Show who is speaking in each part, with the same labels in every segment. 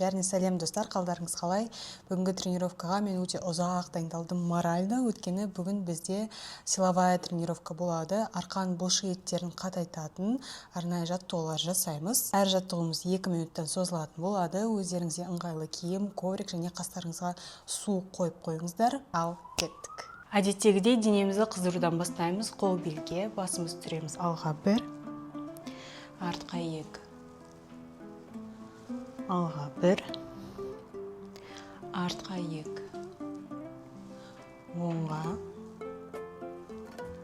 Speaker 1: Бәріне сәлем достар, қалдарыңыз қалай? Бүгінгі тренировкаға мен өте ұзақ дайындалдым морально, өткені бүгін бізде силовая тренировка болады. Арқан бұлшық еттерін қатайтатын арнайы жаттығулар жасаймыз. Әр жаттығуымыз 2 минуттан созылатын болады. Өздеріңізге ыңғайлы киім, коврик және қастарыңызға су қойып қойыңыздар. Ал кеттік. Әдеттегідей денемізді қыздырудан бастаймыз. Қол белге, басымызды түсіреміз алға 1, артқа 2. Алға 1, артқа 2, оңға,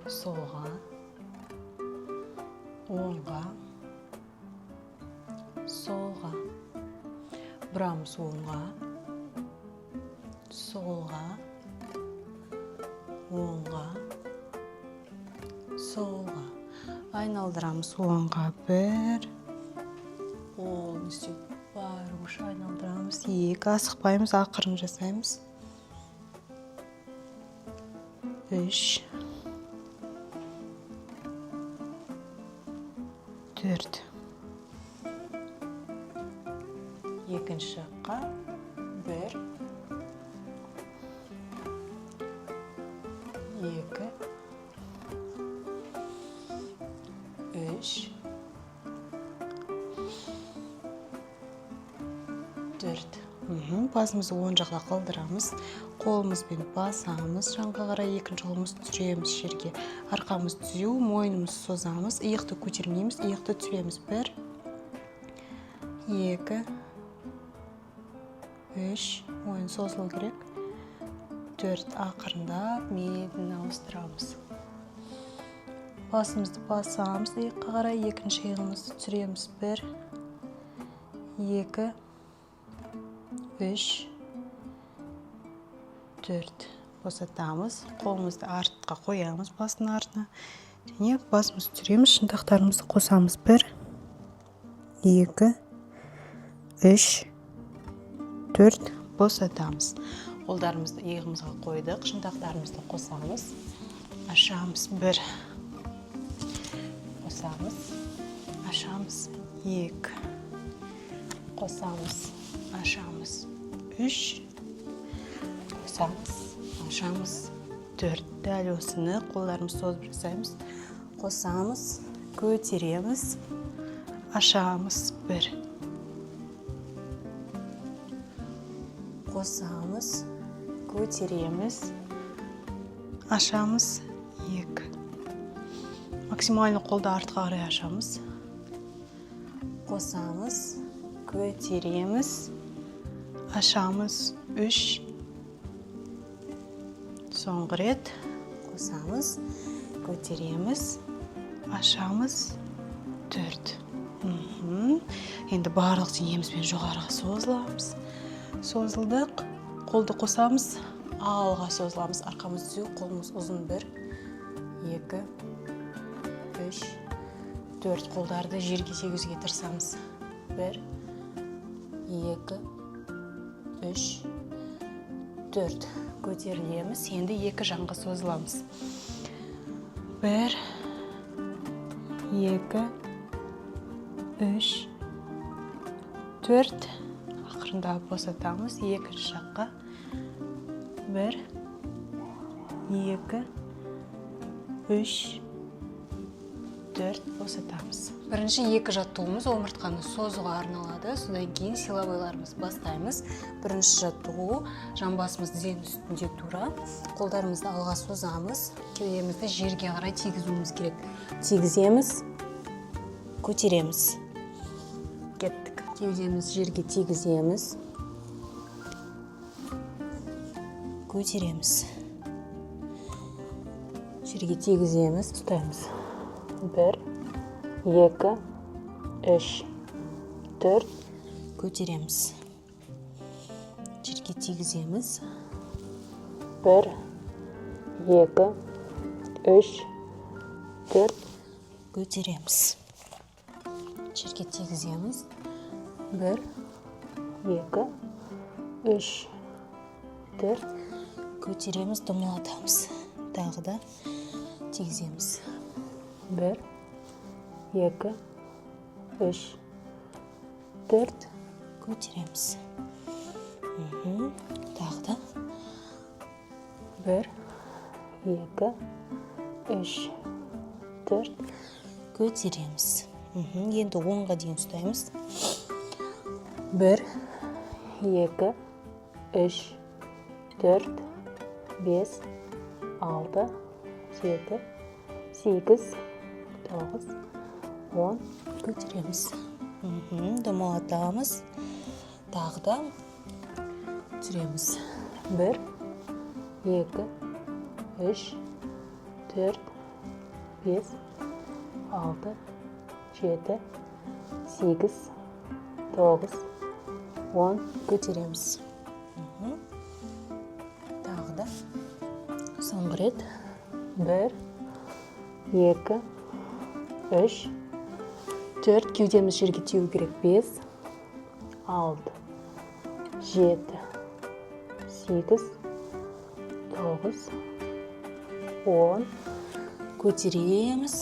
Speaker 1: солға, оңға, солға, бұрамыз оңға, солға, оңға, солға, айналдырамыз оңға 1, полностью баруша айналдырамыз 2, асықпаймыз, ақырын жасаймыз 3, 4, екінші жаққа 1, 2, 3, 4. Басымызды оң жаққа қалдырамыз. Қолымызбен басамыз, жанға қарай екінші қолымызды түсіреміз жерге. Арқамызды түзеу, мойнымызды созамыз, иықты көтермейміз, иықты түсіреміз 1, 2, 3, мойын созылу керек. 4, ақырындап медленно ауыстырамыз. Басымызды басамыз, иыққа қарай екінші иығымызды түсіреміз 1, 2, 3, 4. Босатамыз. Қолымызды артқа қоямыз, басын артына. Және басымызды түсіреміз, шынтақтарымызды қосамыз 1, 2, 3, 4. Босатамыз. Қолдарымызды иығымызға қойдық, шынтақтарымызды қосамыз. Ашамыз 1, қосамыз, ашамыз 2, қосамыз, ашамыз 3, қосамыз, ашамыз 4. Дәл осыны қолдарымызды созып жасаймыз. Қосамыз, көтереміз, ашамыз 1, қосамыз, көтереміз, ашамыз 2. Максимально қолды артқа қарай ашамыз. Қосамыз, көтереміз, ашамыз 3. Соңғы рет қосамыз, көтереміз, ашамыз 4. Енді барлық денемізбен жоғарыға созыламыз. Созылдық, қолды қосамыз, алға созыламыз, арқамыз түзеу, қолымыз ұзын 1, 2, 3, 4. Қолдарды жерге тигізуге тырысамыз. 1, 2, 3, 4. Көтерілеміз. Енді 2 жанға созыламыз. 1, 2, 3, 4. Ақырындап босатамыз. Екінші жаққа. 1, 2, 3, 4. Босатамыз. Бірінші 2 жаттығуымыз омыртқаны созуға арналады. Содан кейін силовойларымыз бастаймыз. Бірінші жаттығу, жамбасымыз тізенің үстінде тура. Қолдарымызды алға созамыз. Кеудемізді жерге қарай тигізуіміз керек. Тигіземіз, көтереміз. Кеттік. Кеудеміз жерге тигіземіз, көтереміз. Жерге тигіземіз, ұстаймыз. 1, 2, 3, 4. Көтереміз. Жерге тигіземіз. 1, 2, 3, 4. Көтереміз. Жерге тигіземіз. 1, 2, 3, 4. Көтереміз, домалатамыз. Тағы да тигіземіз. 1, 2, 3, 4. көтереміз. Тағы да 1, 2, 3, 4 көтереміз. Енді 10-ға дейін ұстаймыз. 1, 2, 3, 4, 5, 6, 7, 8, 9, 10 көтереміз. Домалатамыз. Тағы да түсіреміз. 1, 2, 3, 4, 5, 6, 7, 8, 9, 10 көтереміз. Тағы да соңғы рет. 1, 2, 3, 4 кеудеміз жерге тию керек. 5, 6, 7, 8, 9, 10 көтереміз.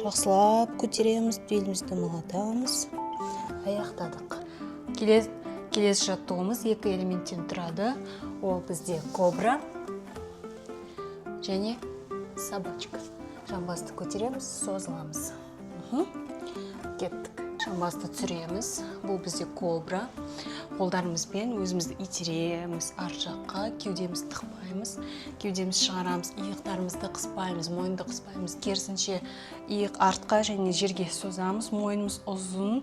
Speaker 1: Жақсылап көтереміз, белімізді домалатамыз. Аяқтадық. Келесі жаттығуымыз 2 элементтен тұрады. Ол бізде кобра және собачка. Жамбасты көтереміз, созыламыз. Кеттік. Жамбасты түсіреміз. Бұл бізде кобра. Қолдарымызбен өзімізді итереміз ар жаққа, кеудемізді тықпаймыз. Кеудемізді шығарамыз, иықтарымызды қыспаймыз, мойынды қыспаймыз. Керісінше иық артқа және жерге созамыз. Мойнымыз ұзын,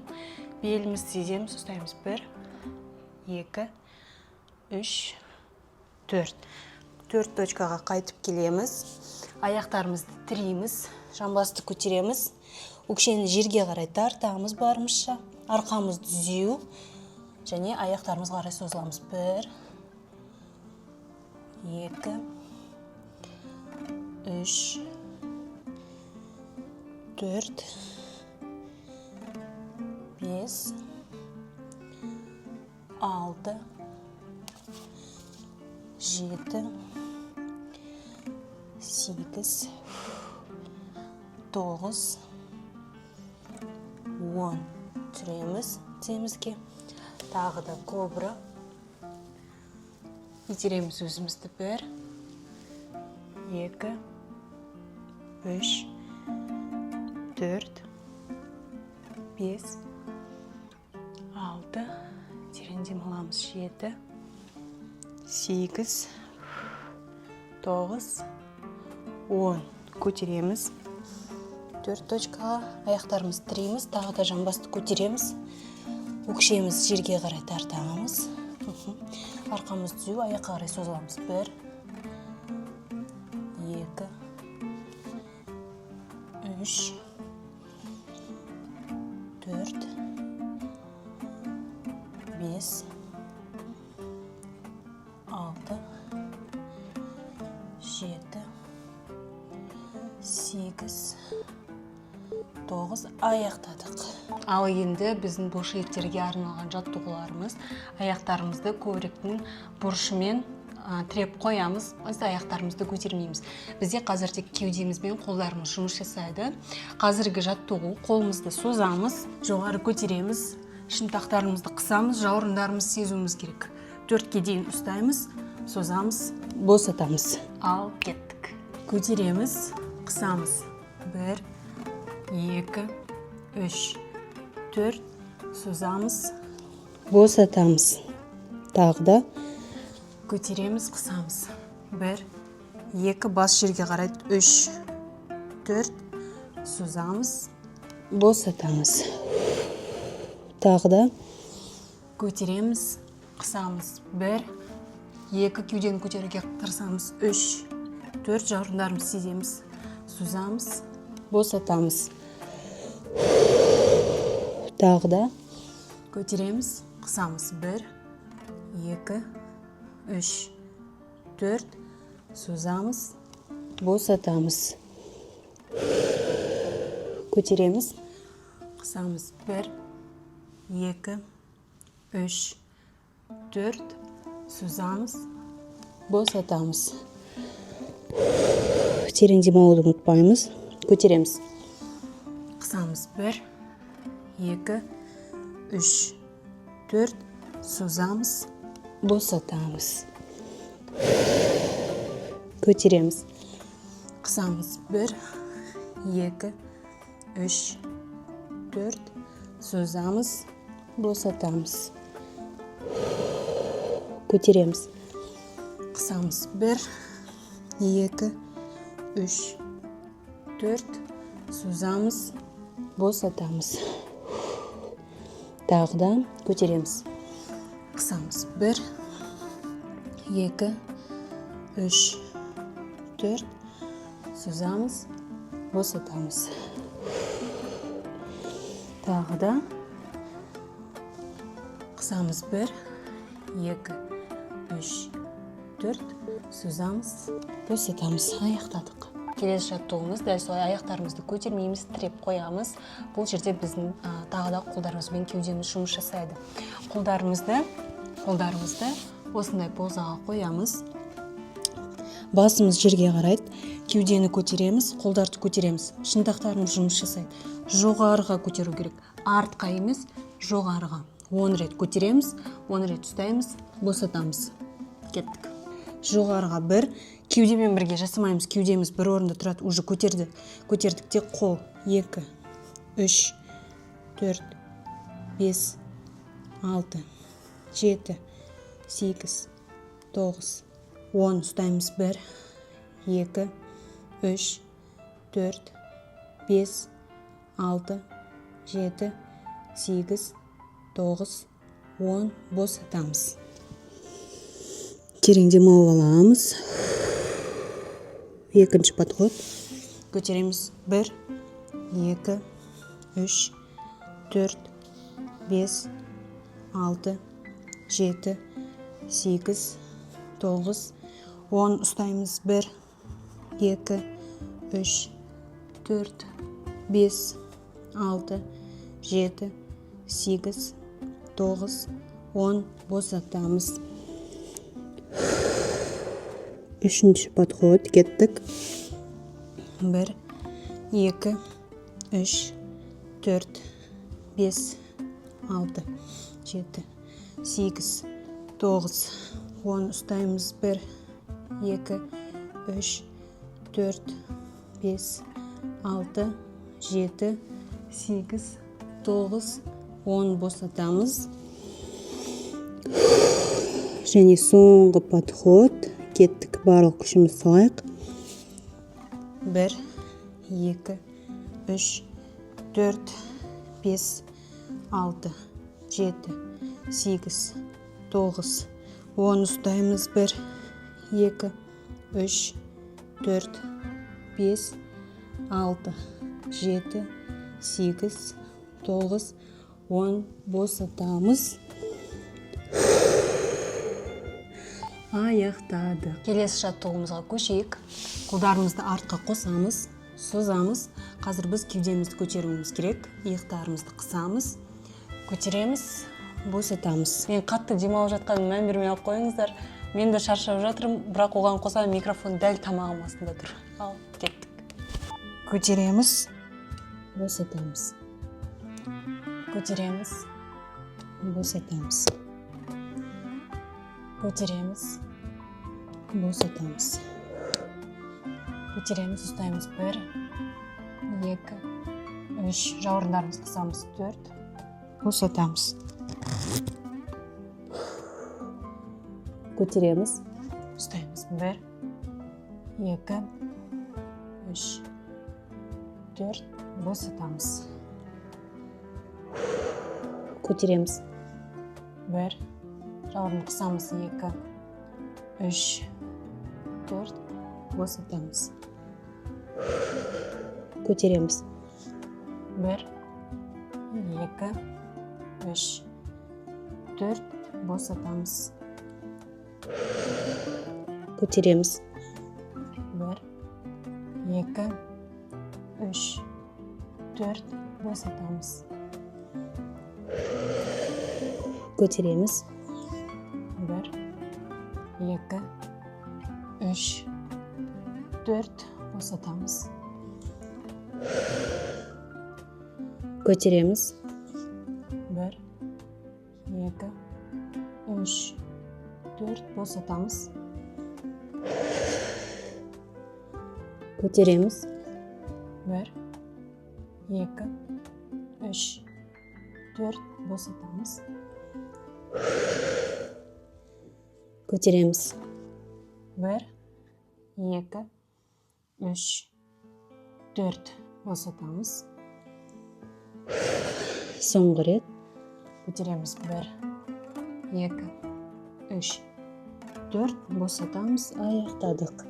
Speaker 1: беліміз сеземіз, ұстаймыз. 1, 2, 3, 4. 4 точкаға қайтып келеміз. Аяқтарымызды тіреміз, жамбасты көтереміз. Өкшені жерге қарай тартамыз барымызша. Арқамызды түзеу және аяқтарымыз қарай созыламыз. 1, 2, 3, 4, 5, 6, 7, 8, 9, 10 түсіреміз тіземізге. Тағы да кобра. Итереміз өзімізді. 1, 2, 3, 4, 5, 6, терең демаламыз. 7, 8, 9, 10 көтереміз. 4 точкаға аяқтарымызды тіреміз, тағы да жамбасты көтереміз. Өкшеміз жерге қарай тартамыз. Арқамыз түзеу, аяққа қарай созыламыз. 1, 2, 3, 4, 5, 6, 7, 8, 9 аяқтадық. Ал енді біздің бұлшықеттерге арналған жаттығуларымыз. Аяқтарымызды ковриктің бұрышымен тіреп қоямыз. Біз аяқтарымызды көтермейміз. Бізде қазір тек кеудемізбен қолдарымыз жұмыс жасайды. Қазіргі жаттығу: қолымызды созамыз, жоғары көтереміз, шынтақтарымызды қысамыз, жауырындарымызды сезуіміз керек. 4-ке дейін ұстаймыз, созамыз, босатамыз. Ал кеттік. Көтереміз, қысамыз. 1, 2, 3, 4, созамыз, босатамыз. Тағы да көтереміз, қысамыз. 1, 2, бас жерге қарайды. 3, 4, созамыз, босатамыз. Тағы да көтереміз, қысамыз. 1, 2, кеудені көтеруге тырысамыз. 3, 4, жауырындарымызды сеземіз, созамыз, босатамыз. Тағы да көтереміз, қысамыз. 1, 2, 3, 4, созамыз, босатамыз. Көтереміз, қысамыз. 1, 2, 3, 4, созамыз, босатамыз. Терең демалуды ұмытпаймыз. Көтереміз, қысамыз. 1, 2, 3, 4 созамыз, босатамыз. Көтереміз. Қысамыз. 1, 2, 3, 4 созамыз, босатамыз. Көтереміз. Қысамыз. 1, 2, 3, 4 созамыз, босатамыз. Тағы да көтереміз. Қысамыз. 1, 2, 3, 4 созамыз, босатамыз. Тағы да қысамыз. 1, 2, 3, 4 созамыз, босатамыз. Аяқтадық. Келесі жаттығуымыз дәл солай аяқтарымызды көтермейміз, тіреп қоямыз. Бұл жерде біздің тағы да қолдарымызбен кеудеміз жұмыс жасайды. Қолдарымызды осындай позаға қоямыз. Басымыз жерге қарайды. Кеудені көтереміз, қолдарды көтереміз. Шынтақтарымыз жұмыс жасайды. Жоғарыға көтеру керек. Артқа емес, жоғарыға. 10 рет көтереміз, 10 рет ұстаймыз, босатамыз. Кеттік. Жоғарыға 1, кеудемен бірге жасамаймыз. Кеудеміз бір орында тұрады, уже көтердік те қол. 2, 3, 4, 5, 6, 7, 8, 9, 10 ұстаймыз. 1, 2, 3, 4, 5, 6, 7, 8, 9, 10 босатамыз. Терең демалып аламыз. Екінші подход. Көтереміз. 1, 2, 3, 4, 5, 6, 7, 8, 9, 10 ұстаймыз. 1, 2, 3, 4, 5, 6, 7, 8, 9, 10 босатамыз. Үшінші подход. Кеттік. 1, 2, 3, 4, 5, 6, 7, 8, 9, 10 ұстаймыз. 1, 2, 3, 4, 5, 6, 7, 8, 9, 10 босатамыз. Және соңғы подход. Кеттік. Барлық күшіміз салайық. 1, 2, 3, 4, 5, 6, 7, 8, 9, 10 ұстаймыз. 1, 2, 3, 4, 5, 6, 7, 8, 9, 10 босатамыз. Аяқтады. Келесі жаттығуымызға көшейік. Қолдарымызды артқа қосамыз, созамыз. Қазір біз кеудемізді көтеруіміз керек. Иықтарымызды қысамыз, көтереміз, босатамыз. Мен қатты демалып жатқанын мән бермей алып қойыңыздар. Мен де шаршап жатырмын, бірақ оған қоса микрофон дәл тамағым астында тұр. Ал, кеттік. Көтереміз, босатамыз. Көтереміз, босатамыз. Көтереміз, босатамыз. Көтереміз, ұстаймыз. 1, 2, 3, жауырындарымыз қысамыз. 4, босатамыз. Көтереміз, ұстаймыз. 1, 2, 3, 4, босатамыз. Көтереміз. 1, жауырын қысамыз. 2, 3, 4, босатамыз. Көтереміз. 1, 2, 3, 4, босатамыз. Көтереміз. 1, 2, 3, 4, босатамыз. Көтереміз. 1, 2, 3, 4, босатамыз. Көтереміз. 1, 2, 3, 4, босатамыз. Көтереміз. 1, 2, 3, 4, босатамыз. Көтереміз. 1, 2, 3, 4, босатамыз. Соңғы рет. Көтереміз. 1, 2, 3, 4, босатамыз. Аяқтадық.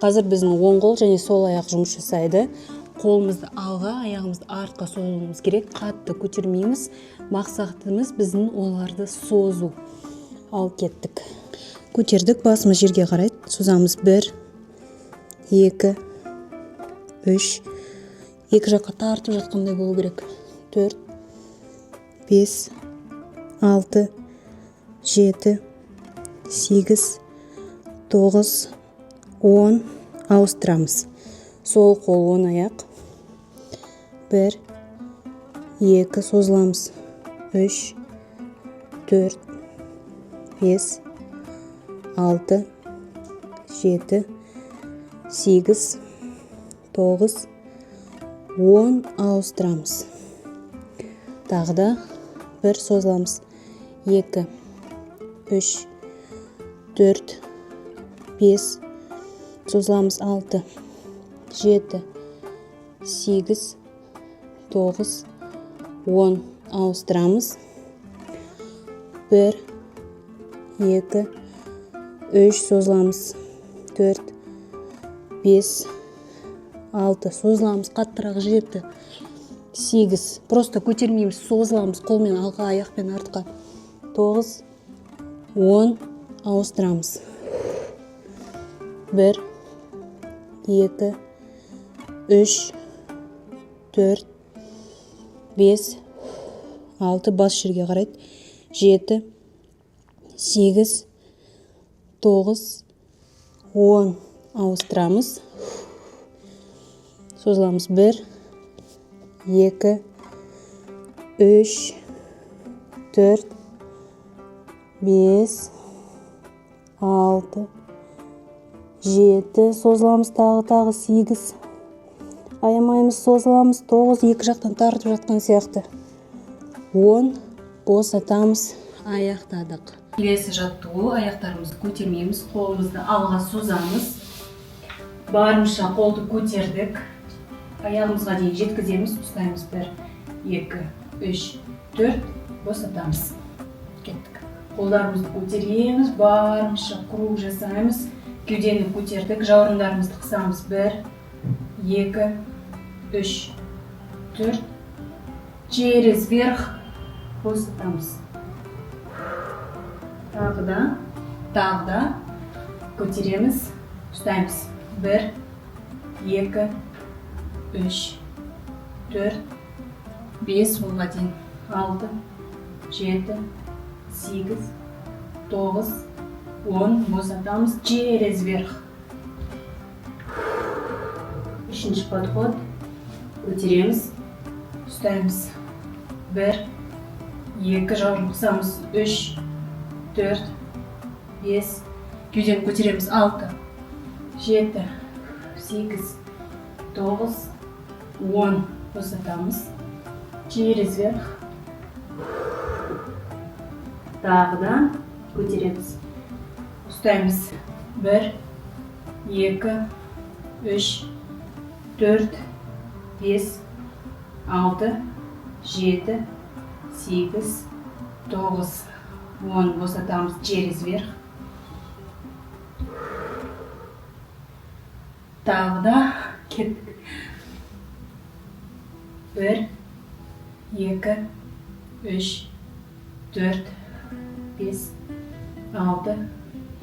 Speaker 1: Қазір біздің оң қол және сол аяқ жұмыс жасайды. Қолымызды алға, аяғымызды артқа созуымыз керек. Қатты көтермейміз. Мақсатымыз біздің оларды созу. Ал кеттік. Көтердік, басымыз жерге қарайды. Созамыз. 1, 2, 3. Екі жаққа тартып жатқандай болу керек. 4, 5, 6, 7, 8, 9, 10. Ауыстырамыз. Сол қол, оң аяқ. 1, 2, созыламыз. 3, 4, 5, 6, 7, 8, 9, 10. Ауыстырамыз. Тағы да 1, созыламыз. 2, 3, 4, 5, созыламыз. 6, 7, 8, 9, 10. Ауыстырамыз. 1, 2, 3, созыламыз. 4, 5, 6, созыламыз. Қаттырақ жерді. 8, просто көтермейміз, созыламыз. Қолмен алға, аяқпен артқа. 9, 10. Ауыстырамыз. 1, 2, 3, 4, 5, 6, бас жерге қарайды. 7, 8, 9, 10. Ауыстырамыз. Созыламыз. 1, 2, 3, 4, 5, 6, 7, созыламыз. Тағы 8. Аямаймыз, созыламыз. 9, екі жақтан тартып жатқан сияқты. 10. Босатамыз. Аяқтадық. Келесі жаттығу. Аяқтарымызды көтермейміз. Қолымызды алға созамыз. Барынша қолды көтердік. Аяғымызға дейін жеткіземіз. Ұстаймыз. 1, 2, 3, 4. Босатамыз. Кеттік. Қолдарымызды көтереміз. Барынша круг жасаймыз. Кеудені көтердік. Жауырындарымызды қысамыз. 1, 2, 3, 4. Через верх. Босатамыз. Тағы да көтереміз. Ұстаймыз. 1, 2, 3, 4, 5, олға дейін. 6, 7, 8, 9, 10. Босатамыз. Через верх. Үшінші подход. Көтереміз. Ұстаймыз. 1, 2, жауырын қысамыз. 3, 4, 5. Кеудені көтереміз. 6, 7, 8, 9, 10. Босатамыз. Через верх. Тағы да көтереміз. Ұстаймыз. 1, 2, 3, 4, 5, 6, 7, 8, 9, 10. Босатамыз. Через верх. Тағы да кеттік. 1, 2, 3, 4, 5, 6,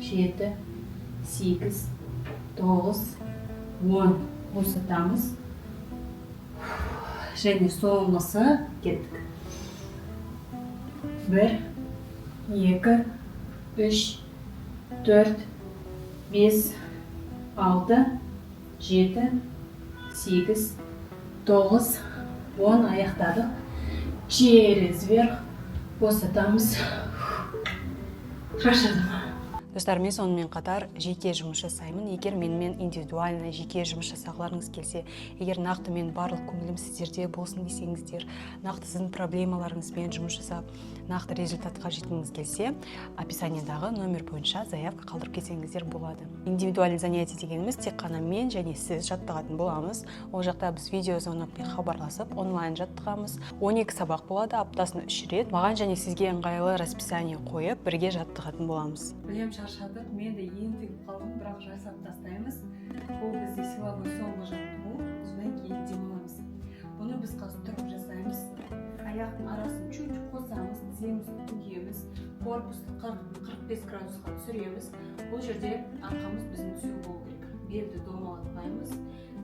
Speaker 1: 7, 8, 9, 10. Босатамыз. Және соңғысы. Кеттік. 1, 2, 3, 4, 5, 6, 7, 8, 9, 10. Аяқтадық. Через верх.
Speaker 2: босатамыз. Шаршадым.
Speaker 1: Достар, мен сонымен қатар жеке жұмыс жасаймын. Егер менімен индивидуально жеке жұмыс жасағыларыңыз келсе, егер нақты мен барлық көңілім сіздерде болсын десеңіздер, нақты сіздің проблемаларыңызбен жұмыс жасап, нақты результатқа жеткіңіз келсе, описаниедағы номер бойынша заявка қалдырып кетсеңіздер болады. Индивидуальный занятие дегеніміз тек қана мен және сіз жаттығатын боламыз. Ол жақта біз видеозвонокпен хабарласып, онлайн жаттығамыз. 12 сабақ болады, аптасына 3 рет. Маған және сізге ыңғайлы расписание қойып, бірге жаттығатын боламыз. Білем, шаршадық, мен де ентігіп қалдым, бірақ жасап тастаймыз. Бұл бізде силовой соңғы жаттығу, содан кейін демаламыз. Бұны біз қазір тұрып жасаймыз. Аяқтың арасын чуть-чуть қосамыз, тіземізді бүгеміз, корпусты 45 градусқа түсіреміз. Бұл жерде арқамыз біздің түсу болу керек. Белді домалатпаймыз,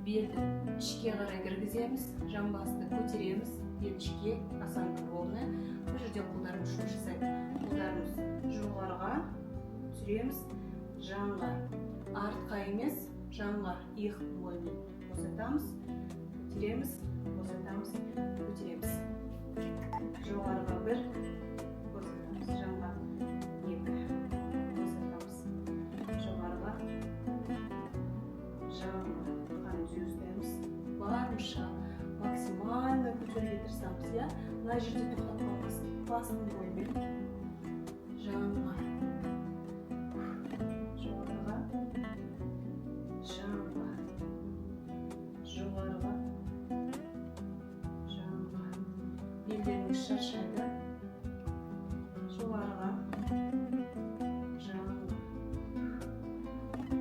Speaker 1: белді ішке қарай кіргіземіз, жамбасты көтереміз, бел ішке, осанка ровная. Бұл жерде қолдарымыз жұмыс жасайды. Қолдарымыз жоғарыға түсіреміз, жанға, артқа емес, жанға иық бойымен босатамыз, көтереміз, босатамыз, көтереміз. Жоғарыға 1, босатамыз, жанға 2, босатамыз, жоғарыға, жанға, қан түзу ұстаймыз, барынша максимально көтеруге тырысамыз, я? Мына жерде тоқтап қалмас, басын бойымен, жанға, жоғарыға, жанға, жоғарыға, жанға. Белдеріңіз шаршайды. Жоғарыға, жанға,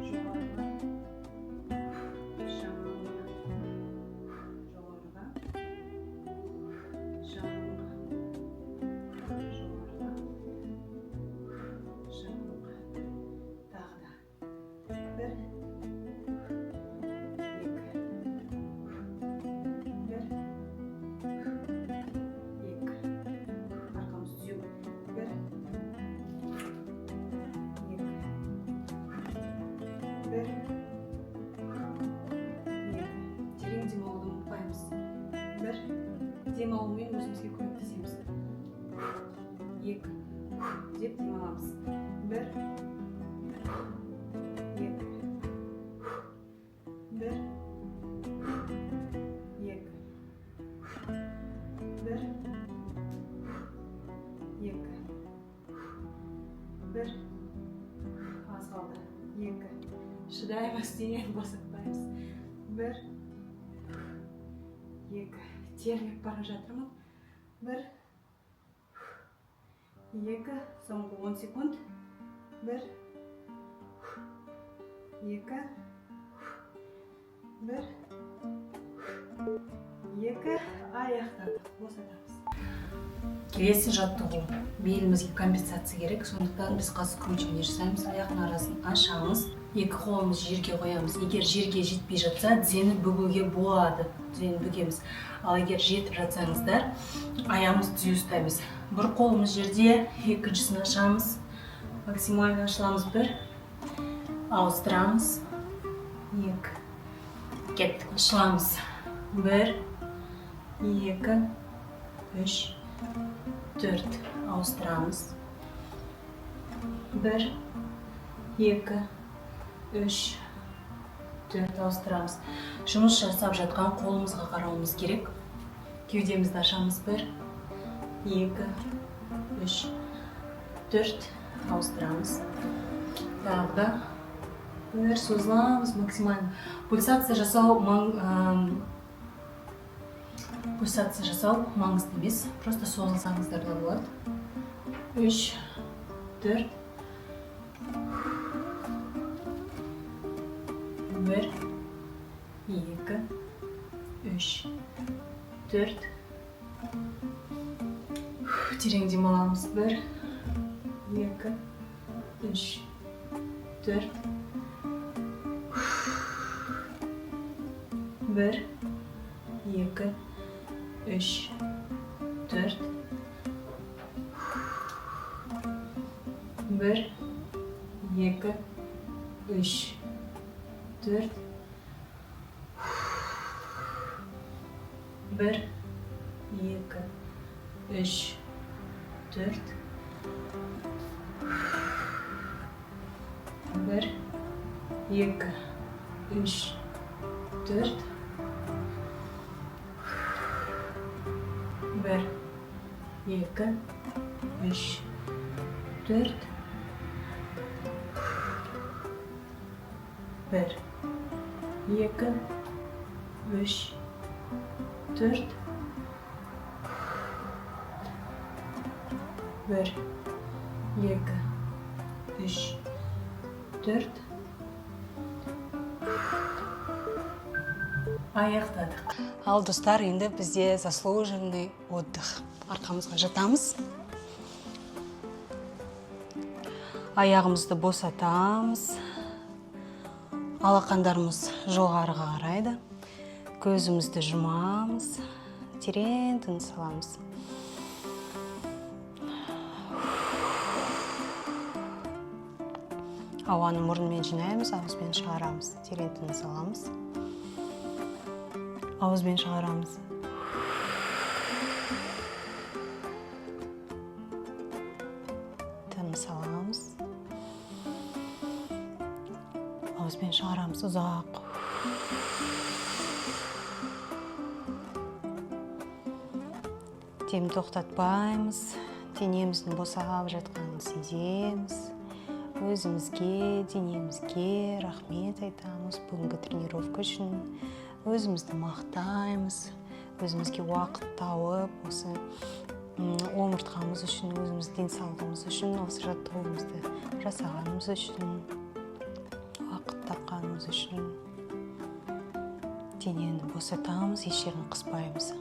Speaker 1: жоғарыға, жанға, жоғарыға, жанға, жоғарыға, жанға. Тағы да. 1, 2, 1, 2. Арқамыз түзеу. 1, 2, 1, 2. Терең демалуды ұмытпаймыз. 1. Демалумен өзімізге көмектесеміз. 2. Деп демаламыз. 1, 2, 1, 2, 1, 2, 1. Az қалды. 2. Шыдаймыз, денені босатпаймыз. 1, 2. Термеп бара жатырмын. 1, 2. Соңғы 10 секунд. 1, 2, 1, 2. Аяқтадық, босатамыз. Келесі жаттығу. Белімізге компенсация керек, сондықтан біз қазір кручивание жасаймыз. Аяқтың арасын ашамыз, екі қолымыз жерге қоямыз. Егер жерге жетпей жатса, тізені бүгуге болады. Тізені бүгеміз. Ал егер жетіп жатсаңыздар, аяғымыз түзу ұстаймыз. Бір қолымыз жерде, екіншісін ашамыз. Максимально ашыламыз. 1, ауыстырамыз. 2, кеттік, ашыламыз. 1, 2, 3, 4. Ауыстырамыз. 1, 2, 3, 4. Ауыстырамыз. Жұмыс жасап жатқан қолымызға қарауымыз керек. Кеудемізді ашамыз. 1, 2, 3, 4. Ауыстырамыз. Тағы да 1. Созыламыз максимально. Пульсация жасау маңызды емес. Просто созылсаңыздар да болады. 3, 4. 1, 2, 3, 4. Терең демаламыз. 1, 2, 3, 4. 1, 2, 3, 4. 1, 2, 3, 4. 1, 2, 3, 4 1 2 3 4 1 2 3 4 1 2 3 4 1 2 3 4 аяқтадық. Ал достар, енді бізде заслуженный отдых. Арқамызға жатамыз. Аяғымызды босатамыз. Алақандарымыз жоғарыға қарайды. Көзімізді жұмамыз. Терең тыныс аламыз. Ауаны мұрынмен жинаймыз, ауызбен шығарамыз. Терең тыныс аламыз. Ауызбен шығарамыз. Тыныс аламыз. Ауызбен шығарамыз ұзақ. Демді тоқтатпаймыз. Денеміздің босап жатқанын сеземіз. Өзімізге, денемізге рахмет айтамыз бүгінгі тренировка үшін. Өзімізді мақтаймыз. Өзімізге уақыт тауып, осы омыртқамыз үшін, өзіміздің денсаулығымыз үшін, осы жаттығуымызды жасағанымыз үшін, уақыт тапқанымыз үшін. Денені босатамыз, еш жерін қыспаймыз.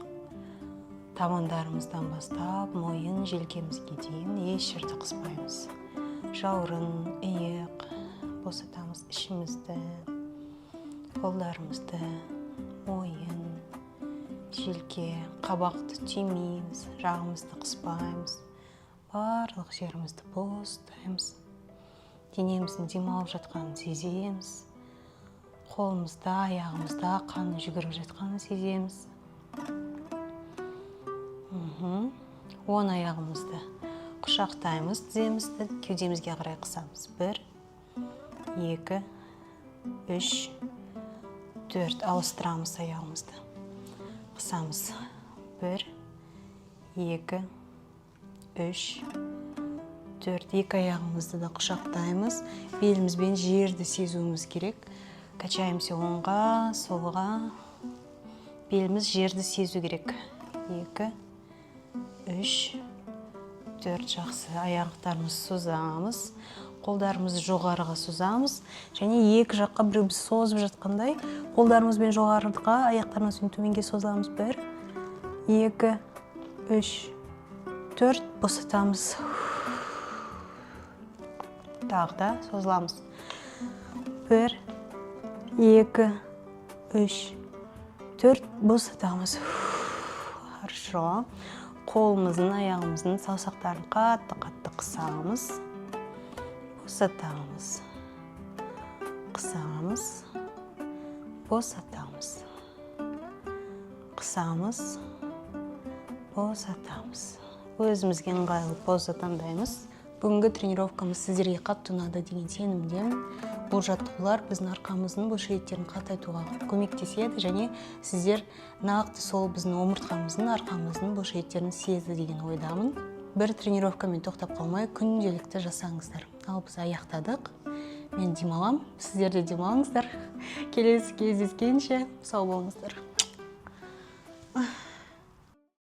Speaker 1: Табандарымыздан бастап, мойын, желкемізге дейін еш жерді қыспаймыз. Жаурын, иық, босатамыз ішімізді, қолдарымызды, мойын, желке, қабақты түймейміз, жағымызды қыспаймыз. Барлық жерімізді босатаймыз. Денеміздің демалып жатқанын сеземіз. Қолымызда, аяғымызда қанның жүгіріп жатқанын сеземіз. Оң аяғымызды құшақтаймыз, тіземізді кеудемізге қарай қысамыз. 1, 2, 3, 4. Ауыстырамыз аяғымызды. Қысамыз. 1, 2, 3, 4. Екі аяғымызды да құшақтаймыз. Белімізбен жерді сезуіміз керек. Качаемся оңға, солға. Беліміз жерді сезу керек. 2, 3, 4. Жақсы. Аяқтарымыз созамыз. Қолдарымызды жоғарыға созамыз. Және екі жаққа бір біз созып жатқандай, қолдарымызбен жоғарыға, аяқтарымызбен төменге созамыз. 1, 2, 3, 4. Босатамыз. Тағы да созыламыз. 1, 2, 3, 4. Босатамыз. Хорошо. Қолымыздың, аяғымыздың саусақтарын қатты-қатты қысамыз. Босатамыз. Қысамыз. Босатамыз. Қысамыз. Босатамыз. Өзімізге ыңғайлы поза таңдаймыз. Бүгінгі тренировкамыз сіздерге қатты ұнады деген сенімдемін. Бұл жаттығулар біздің арқамыздың бұлшықеттерін қатайтуға көмектеседі және сіздер нақты сол біздің омыртқамыздың, арқамыздың бұлшықеттерін сезді деген ойдамын. Бір тренировкамен тоқтап қалмай күнделікті жасаңыздар. Ал біз аяқтадық. Мен демалам, сіздер де демалыңыздар. Келесі кездескенше сау болыңыздар.